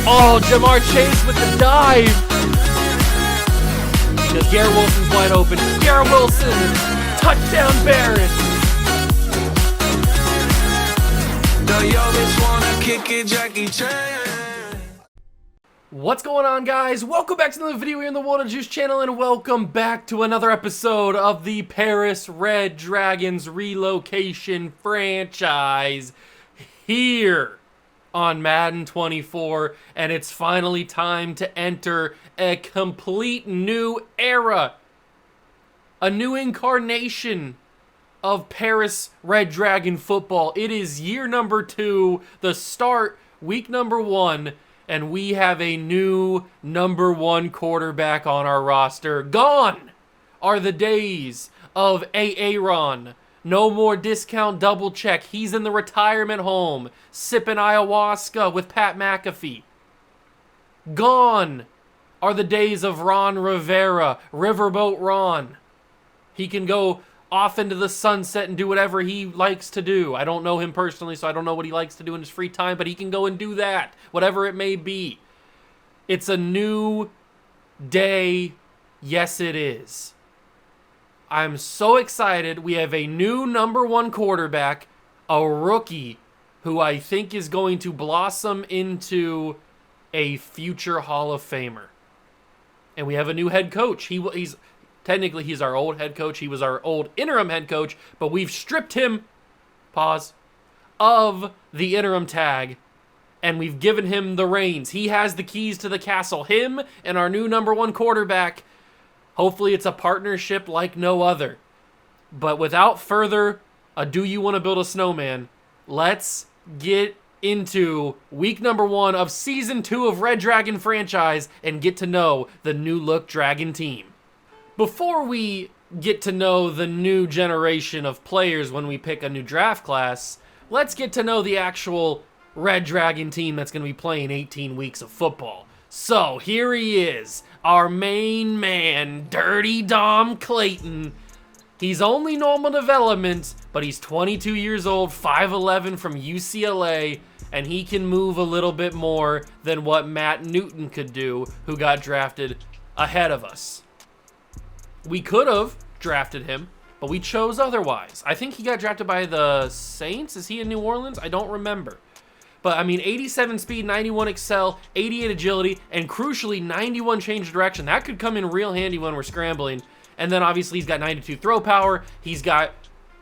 Oh, Jamar Chase with the dive. Because Garrett Wilson's wide open. Garrett Wilson, touchdown Bears. What's going on, guys? Welcome back to another video here in the World of Juice channel, and welcome back to another episode of the Paris Red Dragons Relocation franchise here on Madden 24, and it's finally time to enter a complete new era, a new incarnation of Paris Red Dragon football. It is year number 2, the start, week number 1, and we have a new number 1 quarterback on our roster. Gone are the days of Aaron. No more discount double check. He's in the retirement home, sipping ayahuasca with Pat McAfee. Gone are the days of Ron Rivera, Riverboat Ron. He can go off into the sunset and do whatever he likes to do. I don't know him personally, so I don't know what he likes to do in his free time, but he can go and do that, whatever it may be. It's a new day. Yes, it is. I'm so excited. We have a new number 1 quarterback, a rookie, who I think is going to blossom into a future Hall of Famer. And we have a new head coach. He's technically, he's our old head coach. He was our old interim head coach, but we've stripped him, of the interim tag, and we've given him the reins. He has the keys to the castle. Him and our new number 1 quarterback. Hopefully it's a partnership like no other. But without further ado, you want to build a snowman, let's get into week number 1 of season 2 of Red Dragon franchise and get to know the new look Dragon team. Before we get to know the new generation of players when we pick a new draft class, let's get to know the actual Red Dragon team that's going to be playing 18 weeks of football. So here he is, our main man, Dirty Dom Clayton. He's only normal development, but he's 22 years old, 5'11" from UCLA, and he can move a little bit more than what Matt Newton could do, who got drafted ahead of us. We could have drafted him, but we chose otherwise. I think he got drafted by the Saints. Is he in New Orleans? I don't remember. But, I mean, 87 speed, 91 excel, 88 agility, and crucially, 91 change of direction. That could come in real handy when we're scrambling. And then, obviously, he's got 92 throw power. He's got,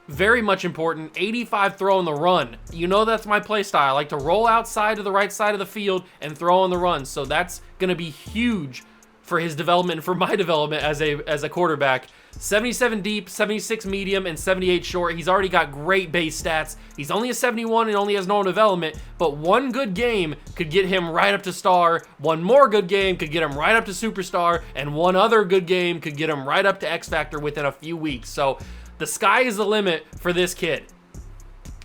very much important, 85 throw on the run. You know that's my play style. I like to roll outside to the right side of the field and throw on the run. So that's going to be huge for his development and for my development as a quarterback. 77 deep, 76 medium, and 78 short. He's already got great base stats. He's only a 71 and only has normal development, but one good game could get him right up to star. One more good game could get him right up to superstar, and one other good game could get him right up to X Factor within a few weeks. So the sky is the limit for this kid.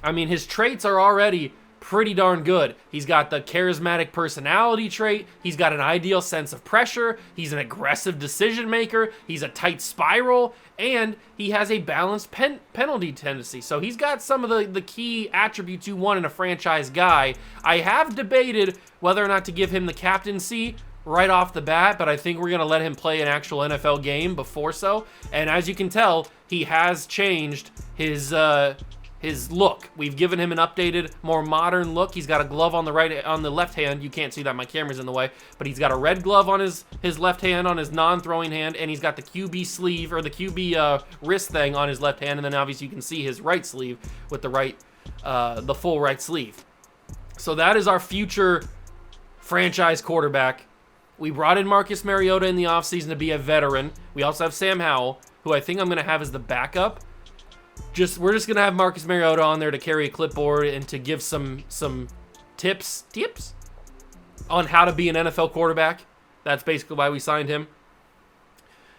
I mean, his traits are already pretty darn good. He's got the charismatic personality trait. He's got an ideal sense of pressure. He's an aggressive decision maker. He's a tight spiral, and he has a balanced penalty tendency. So he's got some of the key attributes you want in a franchise guy. I have debated whether or not to give him the captaincy right off the bat, but I think we're going to let him play an actual NFL game before so. And as you can tell, he has changed his look. We've given him an updated, more modern look. He's got a glove on the left hand. You can't see that, my camera's in the way, but he's got a red glove on his left hand, on his non-throwing hand, and he's got the QB sleeve, or the QB wrist thing on his left hand, and then obviously you can see his right sleeve with the full right sleeve. So that is our future franchise quarterback. We brought in Marcus Mariota in the offseason to be a veteran. We also have Sam Howell, who I think I'm going to have as the backup. We're just gonna have Marcus Mariota on there to carry a clipboard and to give some tips on how to be an NFL quarterback. That's basically why we signed him.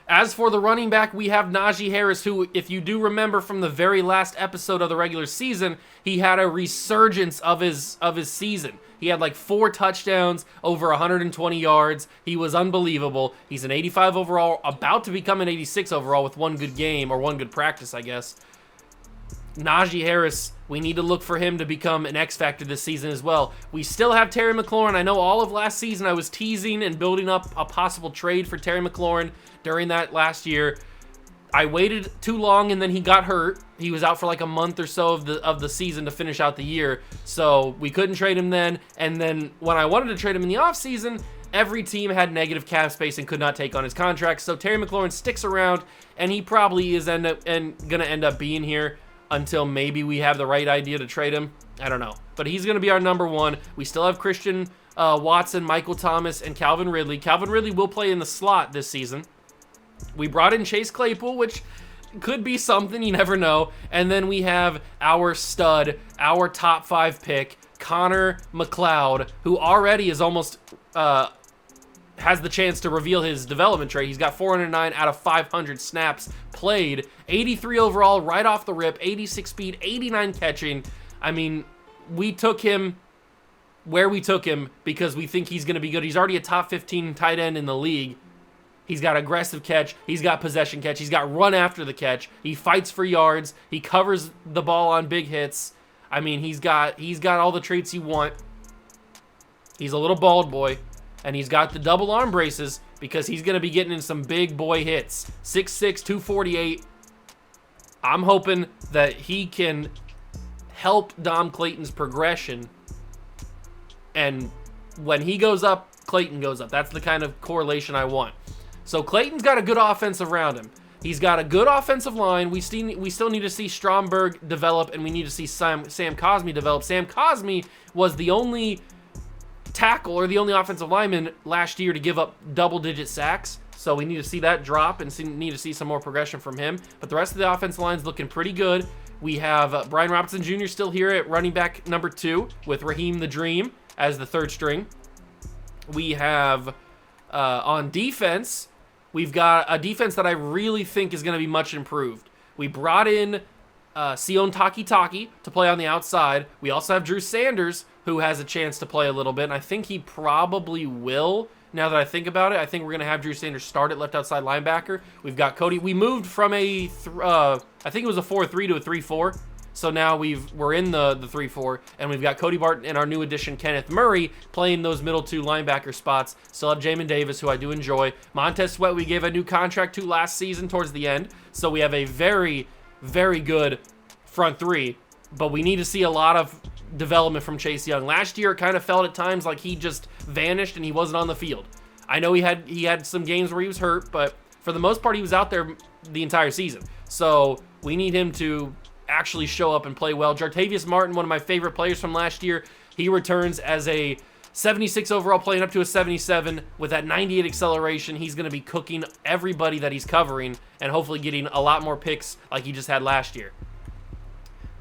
As for the running back, we have Najee Harris, who, if you do remember from the very last episode of the regular season, he had a resurgence of his season. He had like 4 touchdowns, over 120 yards. He was unbelievable. He's an 85 overall, about to become an 86 overall with one good game, or one good practice, I guess. Najee Harris, we need to look for him to become an X factor this season as well. We still have Terry McLaurin. I know all of last season I was teasing and building up a possible trade for Terry McLaurin during that last year. I waited too long, and then he got hurt. He was out for like a month or so of the season to finish out the year, so we couldn't trade him then. And then when I wanted to trade him in the offseason, every team had negative cap space and could not take on his contract. So Terry McLaurin sticks around, and he probably is going to end up being here until maybe we have the right idea to trade him. I don't know, but he's going to be our number one. We still have Christian Watson, Michael Thomas, and Calvin Ridley. Calvin Ridley will play in the slot this season. We brought in Chase Claypool, which could be something, you never know. And then we have our stud, our top 5 pick, Connor McLeod, who already is almost has the chance to reveal his development trait. He's got 409 out of 500 snaps played, 83 overall right off the rip, 86 speed, 89 catching. I mean, we took him where we took him because we think he's going to be good. He's already a top 15 tight end in the league. He's got aggressive catch. He's got possession catch. He's got run after the catch. He fights for yards. He covers the ball on big hits. I mean, he's got all the traits you want. He's a little bald boy, and he's got the double arm braces because he's going to be getting in some big boy hits. 6'6", 248. I'm hoping that he can help Dom Clayton's progression, and when he goes up, Clayton goes up. That's the kind of correlation I want. So Clayton's got a good offense around him. He's got a good offensive line. We still need to see Stromberg develop, and we need to see Sam Cosmi develop. Sam Cosmi was the only tackle or the only offensive lineman last year to give up double-digit sacks. So we need to see that drop and need to see some more progression from him. But the rest of the offensive line's looking pretty good. We have Brian Robinson Jr. still here at running back number 2 with Raheem the Dream as the third string. We have on defense, we've got a defense that I really think is going to be much improved. We brought in Sion Taki to play on the outside. We also have Drew Sanders, who has a chance to play a little bit, and I think he probably will. Now that I think about it, I think we're going to have Drew Sanders start at left outside linebacker. We've got Cody. We moved from I think it was a 4-3 to a 3-4. So now we're in the 3-4, and we've got Cody Barton and our new addition, Kenneth Murray, playing those middle 2 linebacker spots. Still have Jamin Davis, who I do enjoy. Montez Sweat, we gave a new contract to last season towards the end. So we have a very, very good front 3, but we need to see a lot of development from Chase Young. Last year, it kind of felt at times like he just vanished and he wasn't on the field. I know he had some games where he was hurt, but for the most part, he was out there the entire season. So we need him to actually show up and play well. Jartavius Martin, one of my favorite players from last year, he returns as a 76 overall, playing up to a 77 with that 98 acceleration. He's going to be cooking everybody that he's covering and hopefully getting a lot more picks like he just had last year.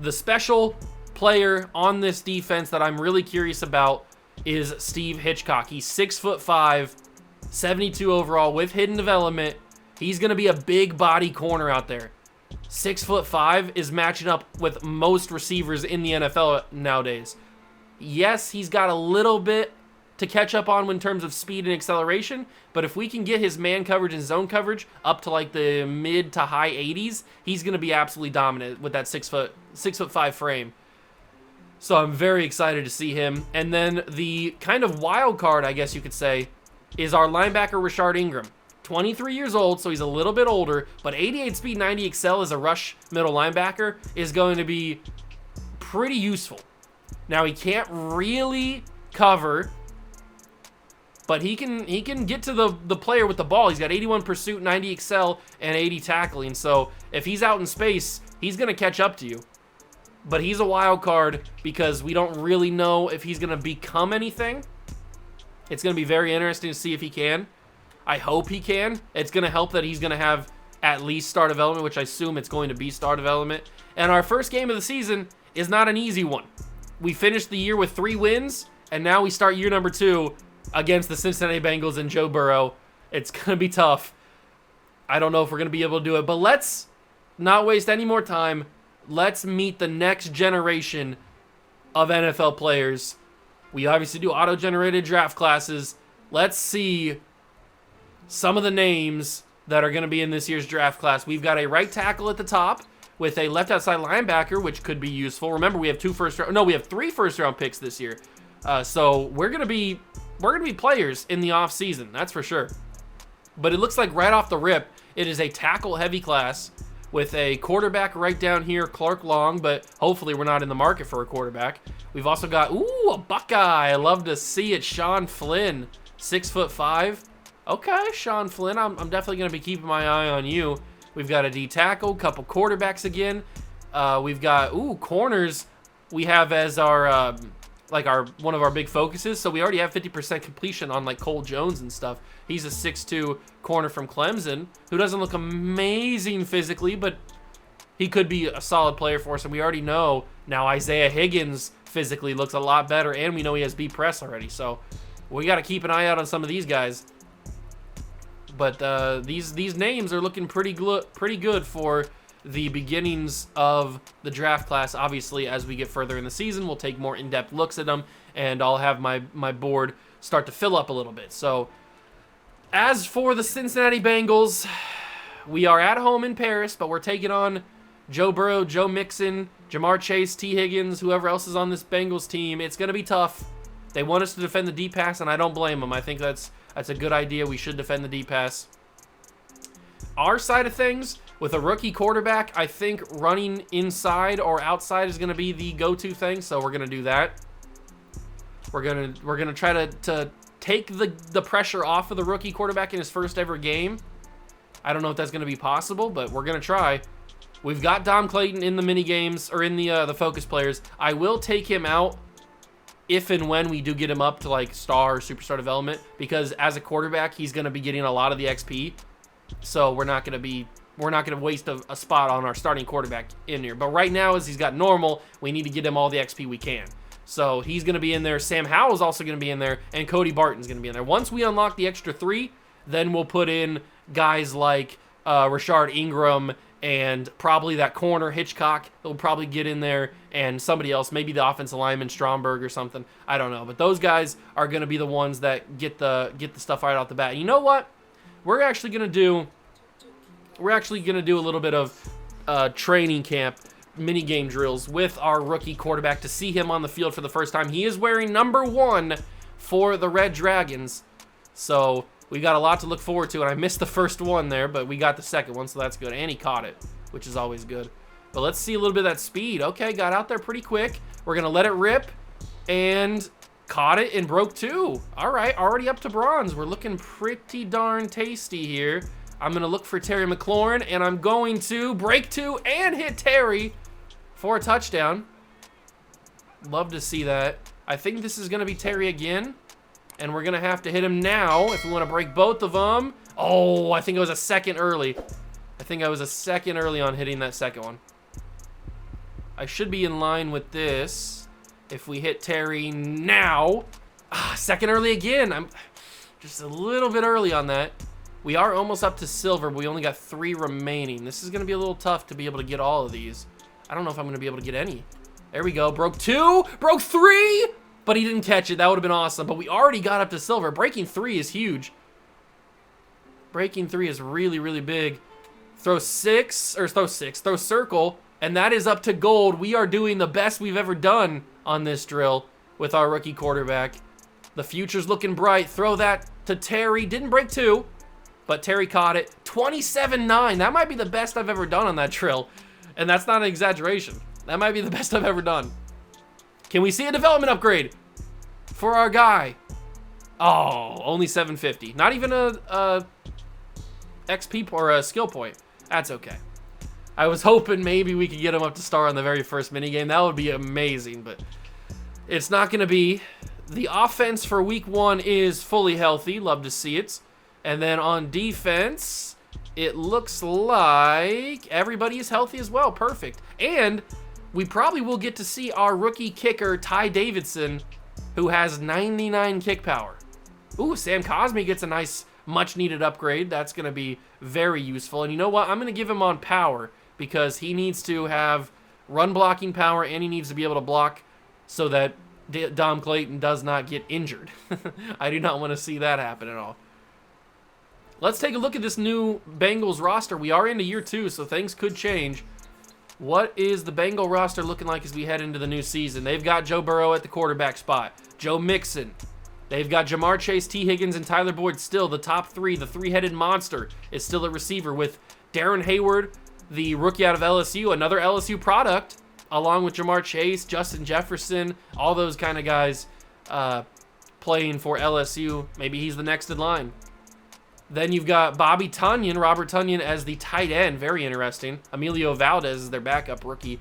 The special player on this defense that I'm really curious about is Steve Hitchcock. He's 6'5", 72 overall with hidden development. He's going to be a big body corner out there. 6'5" is matching up with most receivers in the NFL nowadays. Yes, he's got a little bit to catch up on in terms of speed and acceleration, but if we can get his man coverage and zone coverage up to like the mid to high 80s, he's going to be absolutely dominant with that 6'5" frame. So I'm very excited to see him. And then the kind of wild card, I guess you could say, is our linebacker Rashard Ingram. 23 years old, so he's a little bit older, but 88 speed, 90 excel as a rush middle linebacker is going to be pretty useful. Now, he can't really cover, but he can get to the player with the ball. He's got 81 pursuit, 90 excel, and 80 tackling. So if he's out in space, he's going to catch up to you. But he's a wild card because we don't really know if he's going to become anything. It's going to be very interesting to see if he can. I hope he can. It's going to help that he's going to have at least star development, which I assume it's going to be star development. And our first game of the season is not an easy one. We finished the year with 3 wins, and now we start year number 2 against the Cincinnati Bengals and Joe Burrow. It's going to be tough. I don't know if we're going to be able to do it, but let's not waste any more time. Let's meet the next generation of NFL players. We obviously do auto-generated draft classes. Let's see some of the names that are going to be in this year's draft class. We've got a right tackle at the top. with a left outside linebacker, which could be useful. Remember, we have we have 3 first-round picks this year. So we're gonna be players in the offseason, that's for sure. But it looks like right off the rip, it is a tackle-heavy class with a quarterback right down here, Clark Long, but hopefully we're not in the market for a quarterback. We've also got, a Buckeye. I love to see it, Sean Flynn, 6'5". Okay, Sean Flynn, I'm definitely going to be keeping my eye on you. We've got a D tackle, couple quarterbacks again. We've got, corners we have as our, one of our big focuses. So we already have 50% completion on like Cole Jones and stuff. He's a 6'2" corner from Clemson who doesn't look amazing physically, but he could be a solid player for us. And we already know now Isaiah Higgins physically looks a lot better, and we know he has B press already. So we got to keep an eye out on some of these guys. But these names are looking pretty good for the beginnings of the draft class. Obviously, as we get further in the season, we'll take more in-depth looks at them, and I'll have my board start to fill up a little bit. So as for the Cincinnati Bengals, we are at home in Paris, but we're taking on Joe Burrow, Joe Mixon, Jamar Chase, T. Higgins, whoever else is on this Bengals team. It's going to be tough. They want us to defend the deep pass, and I don't blame them. I think that's a good idea. We should defend the deep pass. Our side of things, with a rookie quarterback, I think running inside or outside is going to be the go-to thing, so we're going to do that. We're gonna try to take the pressure off of the rookie quarterback in his first ever game. I don't know if that's going to be possible, but we're going to try. We've got Dom Clayton in the mini games, or in the focus players. I will take him out if and when we do get him up to like star or superstar development, because as a quarterback, he's going to be getting a lot of the XP. So we're not going to waste a spot on our starting quarterback in here. But right now, as he's got normal, we need to get him all the XP we can. So he's going to be in there. Sam Howell's also going to be in there, and Cody Barton's going to be in there. Once we unlock the extra 3, then we'll put in guys like Rashard Ingram and probably that corner Hitchcock. He'll probably get in there, and somebody else, maybe the offensive lineman Stromberg or something. I don't know, but those guys are going to be the ones that get the stuff right off the bat. And you know what? We're actually going to do a little bit of training camp mini game drills with our rookie quarterback to see him on the field for the first time. He is wearing number 1 for the Red Dragons, so we got a lot to look forward to. And I missed the first one there, but we got the second one, so that's good. And he caught it, which is always good. But let's see a little bit of that speed. Okay, got out there pretty quick. We're gonna let it rip, and caught it and broke 2. All right, already up to bronze. We're looking pretty darn tasty here. I'm gonna look for Terry McLaurin, and I'm going to break 2 and hit Terry for a touchdown. Love to see that. I think this is gonna be Terry again, and we're gonna have to hit him now if we wanna break both of them. Oh, I think I was a second early. I think I was a second early on hitting that second one. I should be in line with this if we hit Terry now. Second early again. I'm just a little bit early on that. We are almost up to silver, but we only got 3 remaining. This is gonna be a little tough to be able to get all of these. I don't know if I'm gonna be able to get any. There we go, broke 2, broke 3, but he didn't catch it. That would have been awesome, but we already got up to silver. Breaking 3 is huge. Breaking 3 is really, really big. Throw circle, and that is up to gold. We are doing the best we've ever done on this drill with our rookie quarterback. The future's looking bright. Throw that to Terry. Didn't break 2, but Terry caught it. 27-9. That might be the best I've ever done on that drill. And that's not an exaggeration. That might be the best I've ever done. Can we see a development upgrade for our guy? Oh, only 750. Not even a XP or a skill point. That's okay. I was hoping maybe we could get him up to star on the very first minigame. That would be amazing, but it's not going to be. The offense for week 1 is fully healthy. Love to see it. And then on defense, it looks like everybody is healthy as well. Perfect. And we probably will get to see our rookie kicker, Ty Davidson, who has 99 kick power. Ooh, Sam Cosme gets a nice, much-needed upgrade. That's going to be very useful. And you know what? I'm going to give him on power because he needs to have run-blocking power, and he needs to be able to block so that Dom Clayton does not get injured. I do not want to see that happen at all. Let's take a look at this new Bengals roster. We are into year 2, so things could change. What is the Bengal roster looking like as we head into the new season? They've got Joe Burrow at the quarterback spot, Joe Mixon. They've got Jamar Chase, T. Higgins, and Tyler Boyd still the top three. The three-headed monster is still a receiver with Darren Hayward, the rookie out of LSU, another LSU product, along with Jamar Chase, Justin Jefferson, all those kind of guys playing for LSU. Maybe he's the next in line. Then you've got Robert Tonyan as the tight end. Very interesting. Emilio Valdez is their backup rookie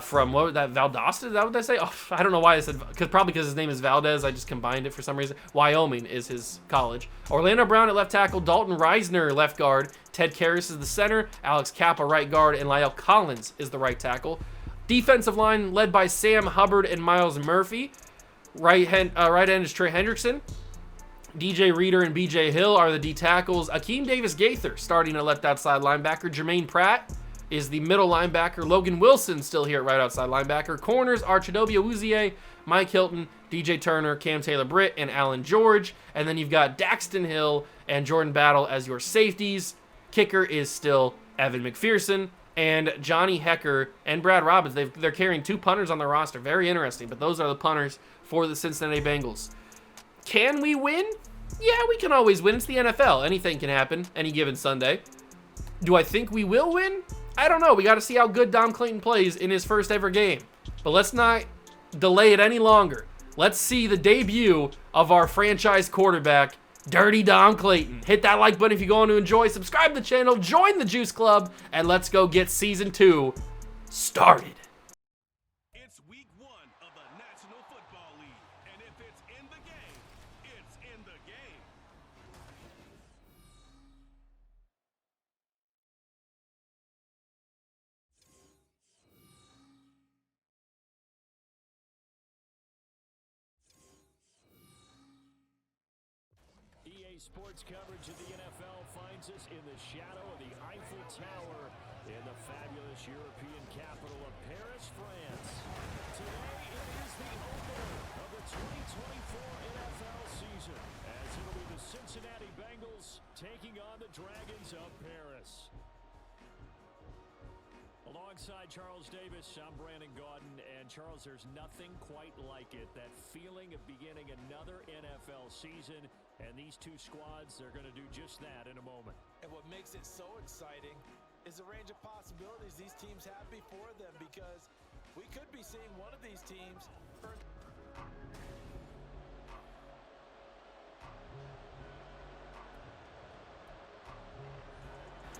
from, what was that, Valdosta? Is that what they say? Oh, I don't know why I said, probably because his name is Valdez. I just combined it for some reason. Wyoming is his college. Orlando Brown at left tackle. Dalton Reisner left guard. Ted Karras is the center. Alex Kappa right guard. And Lyle Collins is the right tackle. Defensive line led by Sam Hubbard and Miles Murphy. Right end is Trey Hendrickson. DJ Reader and BJ Hill are the D tackles. Akeem Davis-Gaither starting at left outside linebacker. Jermaine Pratt is the middle linebacker. Logan Wilson still here at right outside linebacker. Corners are Chidobe Awuzie, Mike Hilton, DJ Turner, Cam Taylor-Britt, and Alan George. And then you've got Daxton Hill and Jordan Battle as your safeties. Kicker is still Evan McPherson. And Johnny Hecker and Brad Robbins. They're carrying 2 punters on their roster. Very interesting, but those are the punters for the Cincinnati Bengals. Can we win? Yeah, we can always win. It's the NFL. Anything can happen any given Sunday. Do I think we will win? I don't know. We got to see how good Dom Clayton plays in his first ever game. But let's not delay it any longer. Let's see the debut of our franchise quarterback, Dirty Dom Clayton. Hit that like button if you're going to enjoy. Subscribe to the channel. Join the Juice Club. And let's go get Season 2 started. It's week 1 of the National Football League. And if it's in the game, it's in the game. EA Sports coverage of the NFL finds us in the shadow of the Eiffel Tower in the fabulous European capital of Paris, France. Today it is the opener of the 2024 NFL season, as it'll be the Cincinnati Bengals taking on the Dragons of Paris. Alongside Charles Davis, I'm Brandon Gaudin, and Charles, there's nothing quite like it, that feeling of beginning another NFL season, and these two squads, they're going to do just that in a moment. And what makes it so exciting is the range of possibilities these teams have before them, because we could be seeing one of these teams earn.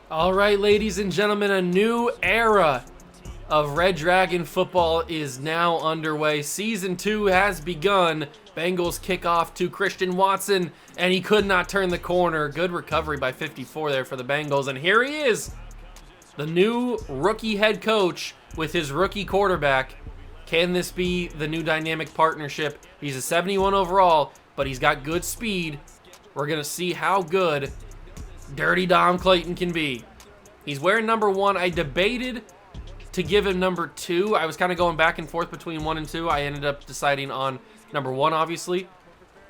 All right, ladies and gentlemen, a new era of Red Dragon football is now underway. Season 2 has begun. Bengals kick off to Christian Watson, and he could not turn the corner. Good recovery by 54 there for the Bengals. And here he is, the new rookie head coach with his rookie quarterback. Can this be the new dynamic partnership? He's a 71 overall, but he's got good speed. We're going to see how good Dirty Dom Clayton can be. He's wearing number 1. I debated to give him number 2. I was kind of going back and forth between 1 and 2. I ended up deciding on number 1, obviously.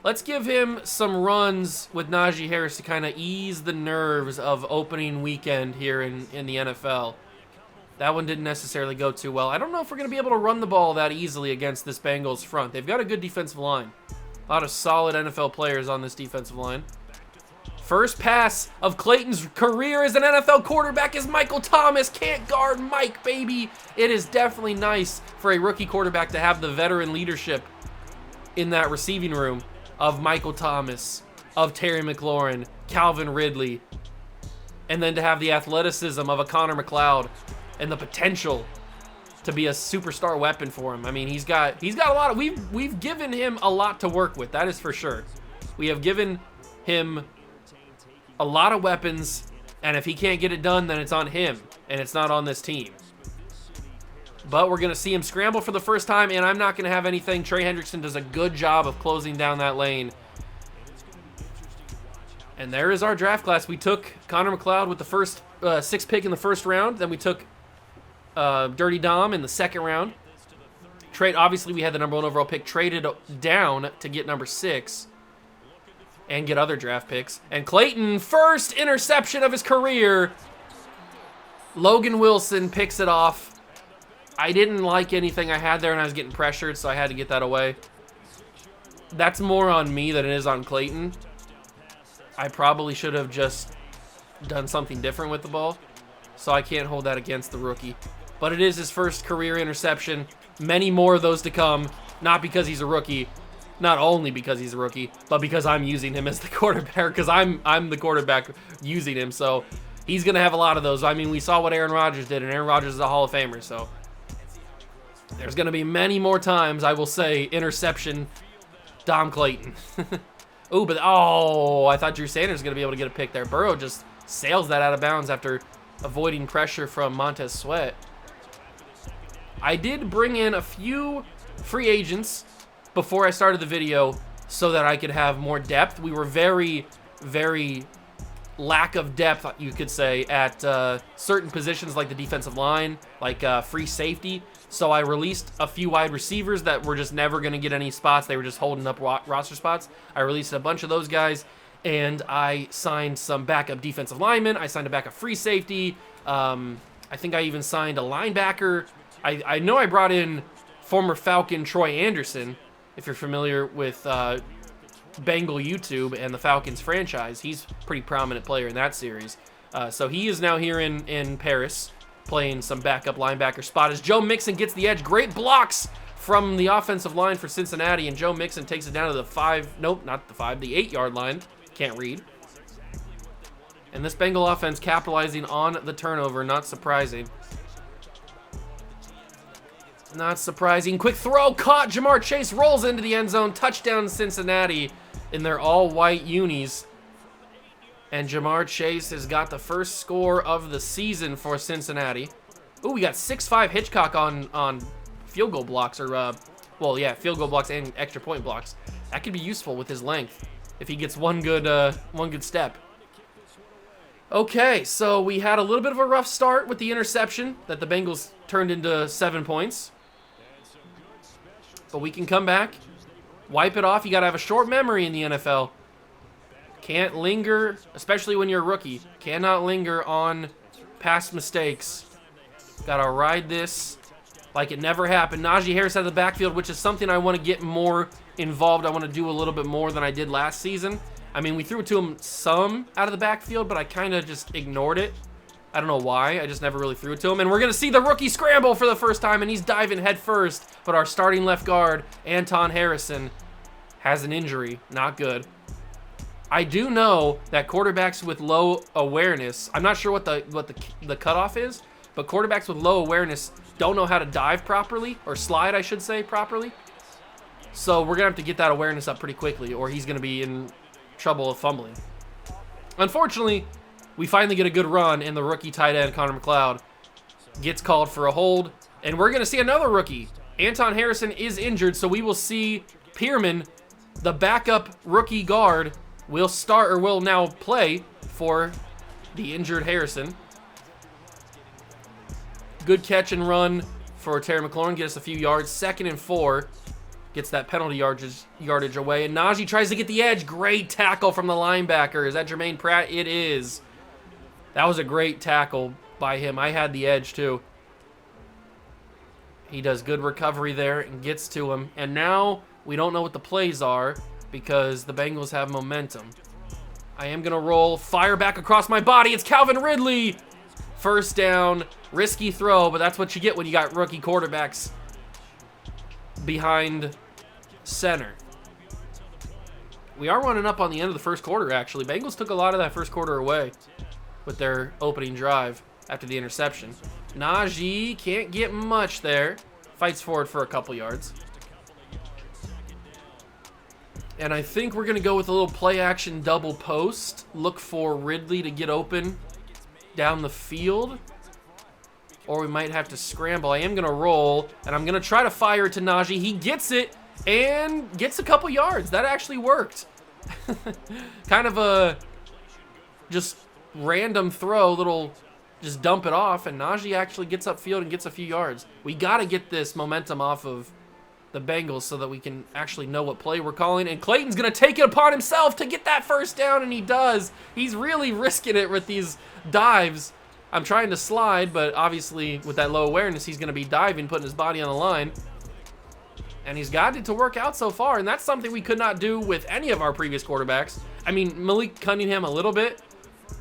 Let's give him some runs with Najee Harris to kind of ease the nerves of opening weekend here in the NFL. That one didn't necessarily go too well. I don't know if we're going to be able to run the ball that easily against this Bengals front. They've got a good defensive line. A lot of solid NFL players on this defensive line. First pass of Clayton's career as an NFL quarterback is Michael Thomas. Can't guard Mike, baby. It is definitely nice for a rookie quarterback to have the veteran leadership in that receiving room of Michael Thomas, of Terry McLaurin, Calvin Ridley, and then to have the athleticism of a Connor McLeod and the potential to be a superstar weapon for him. I mean, he's got a lot of, we've given him a lot to work with, that is for sure. We have given him a lot of weapons, and if he can't get it done, then it's on him, and it's not on this team. But we're going to see him scramble for the first time, and I'm not going to have anything. Trey Hendrickson does a good job of closing down that lane. And there is our draft class. We took Connor McLeod with the first 6th pick in the first round. Then we took Dirty Dom in the second round. Obviously, we had the number 1 overall pick, traded down to get number 6 and get other draft picks. And Clayton, first interception of his career. Logan Wilson picks it off I didn't like anything I had there, and I was getting pressured, so I had to get that away. That's more on me than it is on Clayton. I probably should have just done something different with the ball, so I can't hold that against the rookie. But it is his first career interception. Many more of those to come, not because he's a rookie, not only because he's a rookie, but because I'm using him as the quarterback, because I'm the quarterback using him, so he's going to have a lot of those. I mean, we saw what Aaron Rodgers did, and Aaron Rodgers is a Hall of Famer, so there's going to be many more times I will say interception Dom Clayton. Ooh, but I thought Drew Sanders was going to be able to get a pick there. Burrow just sails that out of bounds after avoiding pressure from Montez Sweat. I did bring in a few free agents before I started the video so that I could have more depth. We were very, very lack of depth, you could say, at certain positions like the defensive line, like free safety. So I released a few wide receivers that were just never going to get any spots. They were just holding up roster spots. I released a bunch of those guys, and I signed some backup defensive linemen. I signed a backup free safety. I think I even signed a linebacker. I know I brought in former Falcon Troy Anderson, if you're familiar with Bengal YouTube and the Falcons franchise. He's a pretty prominent player in that series. So he is now here in Paris, playing some backup linebacker spot as Joe Mixon gets the edge. Great blocks from the offensive line for Cincinnati, and Joe Mixon takes it down to the 8-yard line. Can't read. And this Bengal offense capitalizing on the turnover, not surprising. Not surprising. Quick throw, caught. Jamar Chase rolls into the end zone. Touchdown Cincinnati in their all-white unis. And Jamar Chase has got the first score of the season for Cincinnati. Ooh, we got 6'5" Hitchcock on field goal blocks, or, field goal blocks and extra point blocks. That could be useful with his length if he gets one good step. Okay, so we had a little bit of a rough start with the interception that the Bengals turned into 7 points. But we can come back, wipe it off. You got to have a short memory in the NFL. Can't linger, especially when you're a rookie. Cannot linger on past mistakes. Got to ride this like it never happened. Najee Harris out of the backfield, which is something I want to get more involved. I want to do a little bit more than I did last season. I mean, we threw it to him some out of the backfield, but I kind of just ignored it. I don't know why. I just never really threw it to him. And we're going to see the rookie scramble for the first time, and he's diving head first. But our starting left guard, Anton Harrison, has an injury. Not good. I do know that quarterbacks with low awareness, I'm not sure what the cutoff is, but quarterbacks with low awareness don't know how to dive properly, or slide, I should say, properly. So we're going to have to get that awareness up pretty quickly, or he's going to be in trouble of fumbling. Unfortunately, we finally get a good run, and the rookie tight end, Connor McLeod, gets called for a hold, and we're going to see another rookie. Anton Harrison is injured, so we will see Pierman, the backup rookie guard, will now play for the injured Harrison. Good catch and run for Terry McLaurin. Get us a few yards. 2nd and 4. Gets that penalty yardage away. And Najee tries to get the edge. Great tackle from the linebacker. Is that Jermaine Pratt? It is. That was a great tackle by him. I had the edge too. He does good recovery there and gets to him. And now we don't know what the plays are, because the Bengals have momentum. I am going to roll, fire back across my body. It's Calvin Ridley. First down, risky throw, but that's what you get when you got rookie quarterbacks behind center. We are running up on the end of the first quarter, actually. Bengals took a lot of that first quarter away with their opening drive after the interception. Najee can't get much there. Fights forward for a couple yards. And I think we're going to go with a little play action double post. Look for Ridley to get open down the field. Or we might have to scramble. I am going to roll, and I'm going to try to fire it to Najee. He gets it and gets a couple yards. That actually worked. Kind of a just random throw, just dump it off, and Najee actually gets upfield and gets a few yards. We got to get this momentum off of the Bengals so that we can actually know what play we're calling. And Clayton's going to take it upon himself to get that first down, and he does. He's really risking it with these dives. I'm trying to slide, but obviously with that low awareness, he's going to be diving, putting his body on the line. And he's got it to work out so far, and that's something we could not do with any of our previous quarterbacks. I mean, Malik Cunningham a little bit,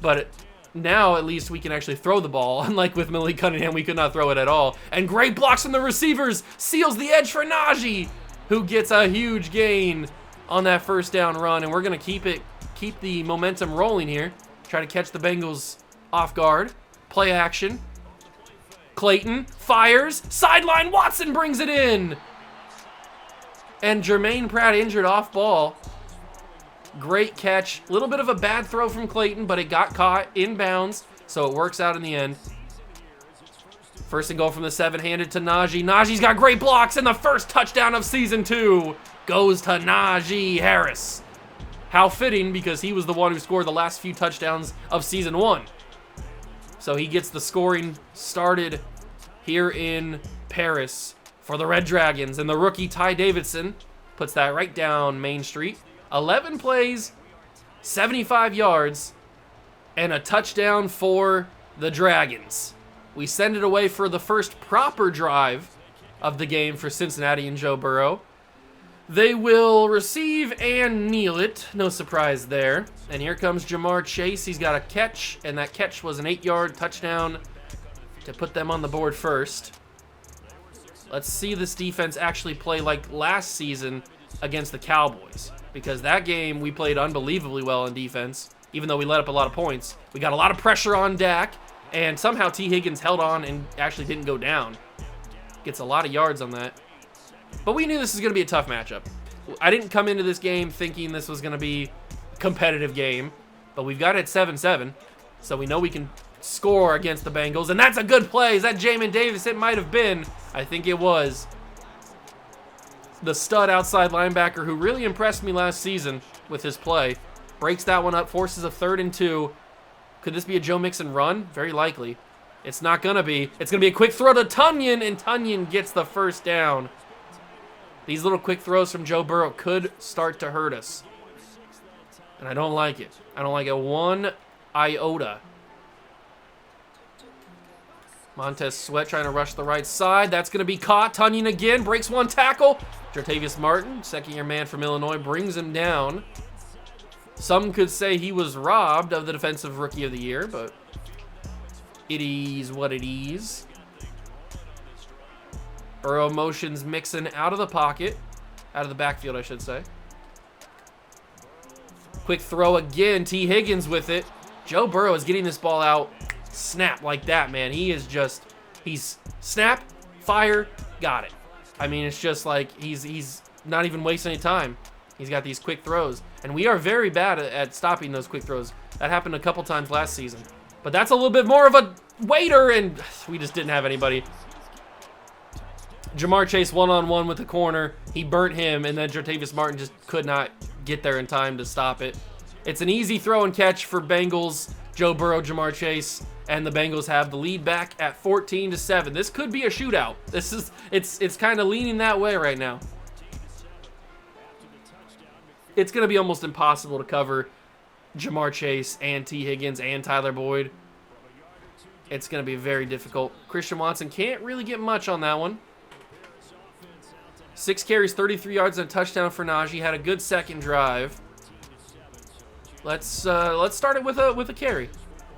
but now at least we can actually throw the ball. Unlike with Malik Cunningham, we could not throw it at all. And great blocks from the receivers, seals the edge for Najee, who gets a huge gain on that first down run. And we're gonna keep the momentum rolling here. Try to catch the Bengals off guard. Play action. Clayton fires, sideline, Watson brings it in. And Jermaine Pratt injured off ball. Great catch. A little bit of a bad throw from Clayton, but it got caught inbounds, so it works out in the end. First and goal from the 7, handed to Najee. Najee's got great blocks, and the first touchdown of season 2 goes to Najee Harris. How fitting, because he was the one who scored the last few touchdowns of season 1. So he gets the scoring started here in Paris for the Red Dragons, and the rookie Ty Davidson puts that right down Main Street. 11 plays, 75 yards, and a touchdown for the Dragons. We send it away for the first proper drive of the game for Cincinnati and Joe Burrow. They will receive and kneel it. No surprise there. And here comes Jamar Chase. He's got a catch, and that catch was an 8-yard touchdown to put them on the board first. Let's see this defense actually play like last season against the Cowboys, because that game we played unbelievably well in defense, even though we let up a lot of points. We got a lot of pressure on Dak, and somehow T. Higgins held on and actually didn't go down. Gets a lot of yards on that. But we knew this was going to be a tough matchup. I didn't come into this game thinking this was going to be a competitive game, but we've got it at 7-7, so we know we can score against the Bengals, and that's a good play. Is that Jamin Davis? It might have been. I think it was. The stud outside linebacker who really impressed me last season with his play. Breaks that one up, forces a 3rd and 2. Could this be a Joe Mixon run? Very likely. It's not going to be. It's going to be a quick throw to Tunyon, and Tunyon gets the first down. These little quick throws from Joe Burrow could start to hurt us. And I don't like it. I don't like it one iota. Montez Sweat trying to rush the right side. That's going to be caught. Tunyon again. Breaks one tackle. Jartavius Martin, second-year man from Illinois, brings him down. Some could say he was robbed of the Defensive Rookie of the Year, but it is what it is. Burrow motions Mixon out of the pocket. Out of the backfield, I should say. Quick throw again. T. Higgins with it. Joe Burrow is getting this ball out. Snap like that, man. He's snap, fire, got it. I mean, it's just like he's not even wasting any time. He's got these quick throws, and we are very bad at stopping those quick throws. That happened a couple times last season, but that's a little bit more of a waiter, and we just didn't have anybody. Jamar Chase one-on-one with the corner. He burnt him, and then Jartavius Martin just could not get there in time to stop it. It's an easy throw and catch for Bengals. Joe Burrow, Jamar Chase, and the Bengals have the lead back at 14-7. This could be a shootout. It's kind of leaning that way right now. It's going to be almost impossible to cover Jamar Chase and T. Higgins and Tyler Boyd. It's going to be very difficult. Christian Watson can't really get much on that one. 6 carries, 33 yards, and a touchdown for Najee. Had a good second drive. Let's start it with a carry.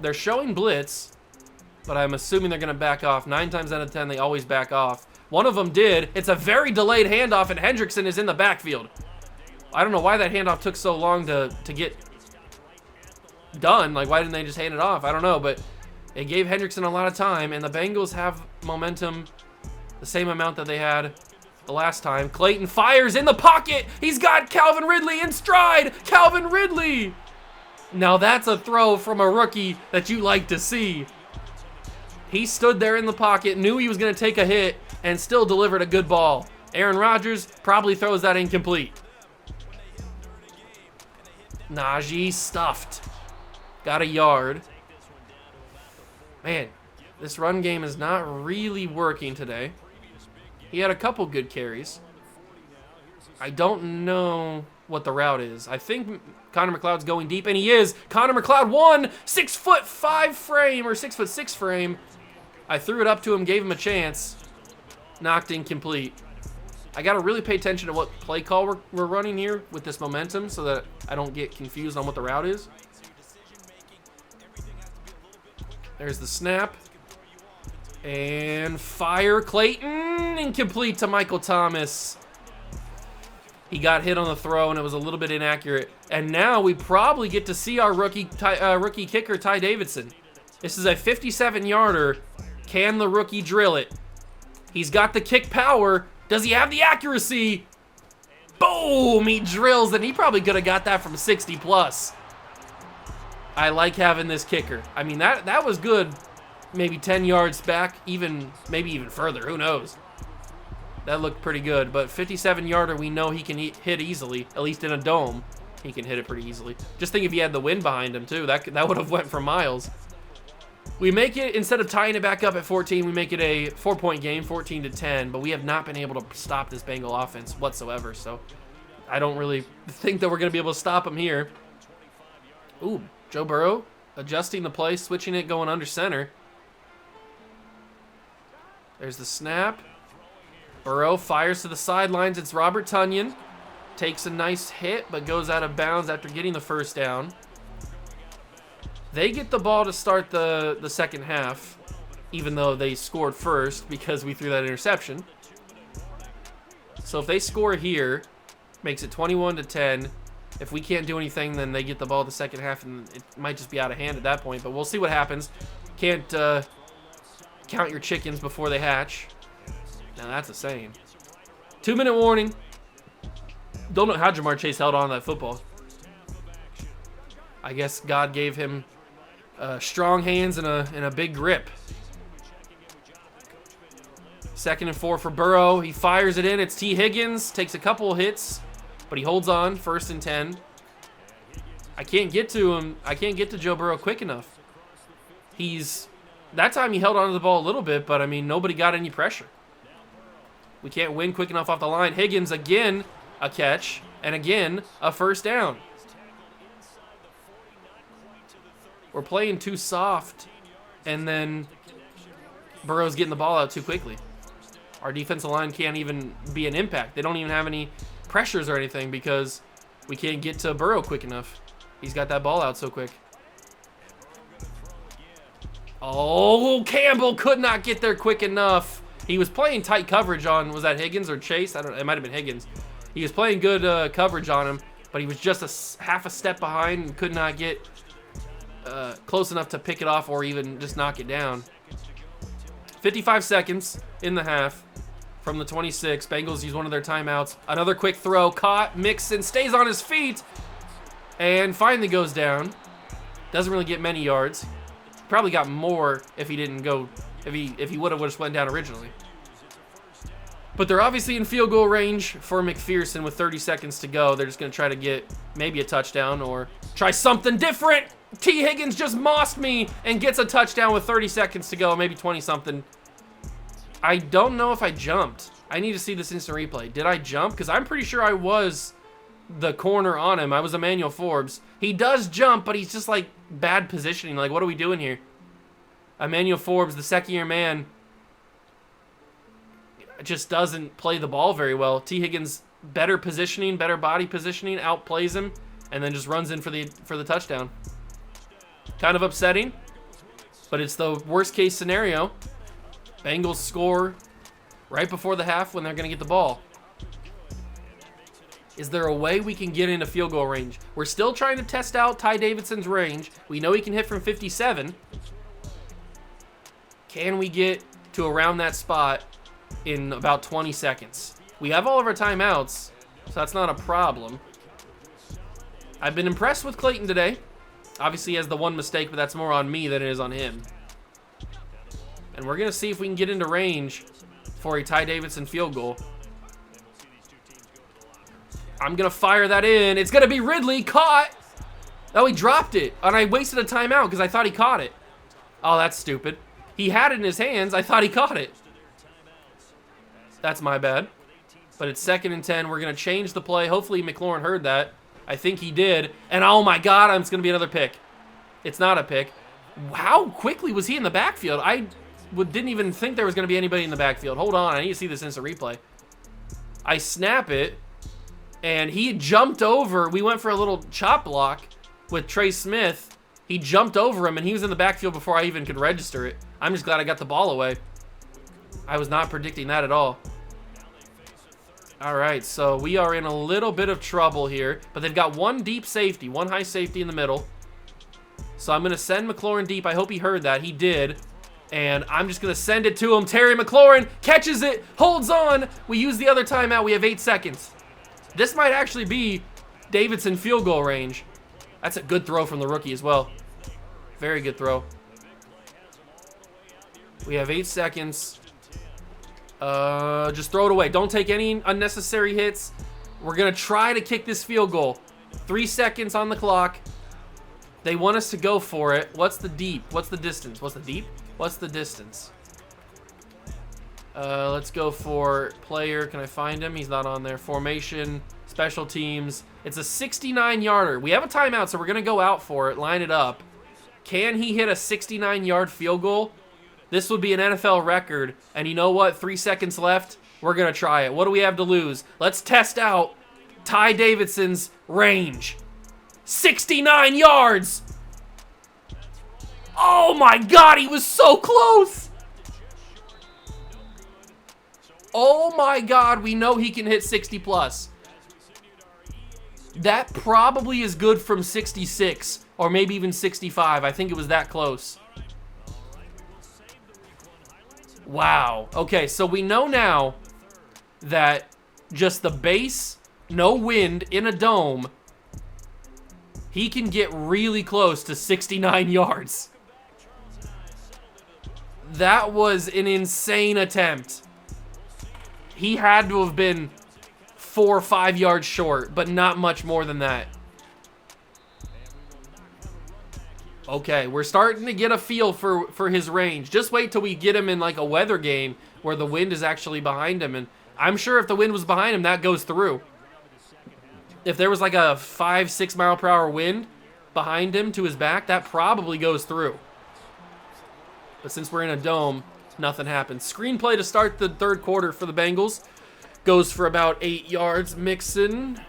They're showing blitz, but I'm assuming they're going to back off. 9 times out of 10, they always back off. One of them did. It's a very delayed handoff, and Hendrickson is in the backfield. I don't know why that handoff took so long to get done. Like, why didn't they just hand it off? I don't know, but it gave Hendrickson a lot of time, and the Bengals have momentum the same amount that they had the last time. Clayton fires in the pocket. He's got Calvin Ridley in stride. Calvin Ridley. Now that's a throw from a rookie that you like to see. He stood there in the pocket, knew he was going to take a hit, and still delivered a good ball. Aaron Rodgers probably throws that incomplete. Najee stuffed. Got a yard. Man, this run game is not really working today. He had a couple good carries. I don't know what the route is. I think Connor McLeod's going deep, and he is. Connor McLeod won 6'5" frame or 6'6" frame. I threw it up to him, gave him a chance. Knocked incomplete. I got to really pay attention to what play call we're running here with this momentum so that I don't get confused on what the route is. There's the snap. And fire Clayton. Incomplete to Michael Thomas. He got hit on the throw, and it was a little bit inaccurate. And now we probably get to see our rookie kicker, Ty Davidson. This is a 57-yarder. Can the rookie drill it? He's got the kick power. Does he have the accuracy? Boom! He drills, and he probably could have got that from 60 plus. I like having this kicker. I mean, that was good. Maybe 10 yards back, maybe even further. Who knows? That looked pretty good. But 57-yarder, we know he can hit easily. At least in a dome, he can hit it pretty easily. Just think if he had the wind behind him, too. That would have went for miles. We make it, instead of tying it back up at 14, we make it a 4-point game, 14-10. But we have not been able to stop this Bengal offense whatsoever. So I don't really think that we're going to be able to stop them here. Ooh, Joe Burrow adjusting the play, switching it, going under center. There's the snap. Burrow fires to the sidelines. It's Robert Tonyan. Takes a nice hit, but goes out of bounds after getting the first down. They get the ball to start the second half, even though they scored first because we threw that interception. So if they score here, makes it 21-10. If we can't do anything, then they get the ball the second half, and it might just be out of hand at that point. But we'll see what happens. Can't count your chickens before they hatch. Now that's a saying. 2-minute warning. Don't know how Jamar Chase held on to that football. I guess God gave him strong hands and a big grip. 2nd and 4 for Burrow. He fires it in. It's T. Higgins. Takes a couple of hits, but he holds on. 1st and 10. I can't get to him. I can't get to Joe Burrow quick enough. That time he held onto the ball a little bit, but I mean, nobody got any pressure. We can't win quick enough off the line. Higgins, again, a catch, and again, a first down. We're playing too soft, and then Burrow's getting the ball out too quickly. Our defensive line can't even be an impact. They don't even have any pressures or anything because we can't get to Burrow quick enough. He's got that ball out so quick. Oh, Campbell could not get there quick enough. He was playing tight coverage on, was that Higgins or Chase? It might have been Higgins. He was playing good coverage on him, but he was just half a step behind and could not get close enough to pick it off or even just knock it down. 55 seconds in the half from the 26. Bengals use one of their timeouts. Another quick throw, caught, Mixon stays on his feet, and finally goes down. Doesn't really get many yards. Probably got more if he didn't go, if he would have just went down originally. But they're obviously in field goal range for McPherson with 30 seconds to go. They're just going to try to get maybe a touchdown or try something different. T. Higgins just mossed me and gets a touchdown with 30 seconds to go, maybe 20-something. I don't know if I jumped. I need to see this instant replay. Did I jump? Because I'm pretty sure I was the corner on him. I was Emmanuel Forbes. He does jump, but he's just like bad positioning. Like, what are we doing here? Emmanuel Forbes, the second-year man, just doesn't play the ball very well. T. Higgins, better positioning, better body positioning, outplays him, and then just runs in for the touchdown. Kind of upsetting, but it's the worst-case scenario. Bengals score right before the half when they're going to get the ball. Is there a way we can get into field goal range? We're still trying to test out Ty Davidson's range. We know he can hit from 57. Can we get to around that spot in about 20 seconds? We have all of our timeouts, so that's not a problem. I've been impressed with Clayton today. Obviously, he has the one mistake, but that's more on me than it is on him. And we're going to see if we can get into range for a Ty Davidson field goal. I'm going to fire that in. It's going to be Ridley. Caught. Oh, he dropped it. And I wasted a timeout because I thought he caught it. Oh, that's stupid. He had it in his hands. I thought he caught it. That's my bad. But it's 2nd and 10. We're going to change the play. Hopefully McLaurin heard that. I think he did. And oh my God, it's going to be another pick. It's not a pick. How quickly was he in the backfield? I didn't even think there was going to be anybody in the backfield. Hold on, I need to see this instant replay. I snap it, and he jumped over. We went for a little chop block with Trey Smith. He jumped over him, and he was in the backfield before I even could register it. I'm just glad I got the ball away. I was not predicting that at all. All right, so we are in a little bit of trouble here, but they've got one deep safety, one high safety in the middle. So I'm going to send McLaurin deep. I hope he heard that. He did. And I'm just going to send it to him. Terry McLaurin catches it, holds on. We use the other timeout. We have 8 seconds. This might actually be Davidson field goal range. That's a good throw from the rookie as well. Very good throw. We have 8 seconds. Just throw it away. Don't take any unnecessary hits. We're going to try to kick this field goal. 3 seconds on the clock. They want us to go for it. What's the deep? What's the distance? What's the deep? What's the distance? Let's go for player. Can I find him? He's not on there. Formation, special teams. It's a 69-yarder. We have a timeout, so we're going to go out for it, line it up. Can he hit a 69-yard field goal? This would be an NFL record. And you know what? 3 seconds left. We're going to try it. What do we have to lose? Let's test out Ty Davidson's range. 69 yards! Oh my God, he was so close! Oh my God, we know he can hit 60 plus. That probably is good from 66, or maybe even 65. I think it was that close. Wow. Okay, so we know now that just the base, no wind, in a dome, he can get really close to 69 yards. That was an insane attempt. He had to have been 4 or 5 yards short, but not much more than that. Okay, we're starting to get a feel for his range. Just wait till we get him in like a weather game where the wind is actually behind him. And I'm sure if the wind was behind him, that goes through. If there was like a 5-6 mile per hour wind behind him to his back, that probably goes through. But since we're in a dome, nothing happens. Screenplay to start the 3rd quarter for the Bengals. Goes for about 8 yards. Mixon.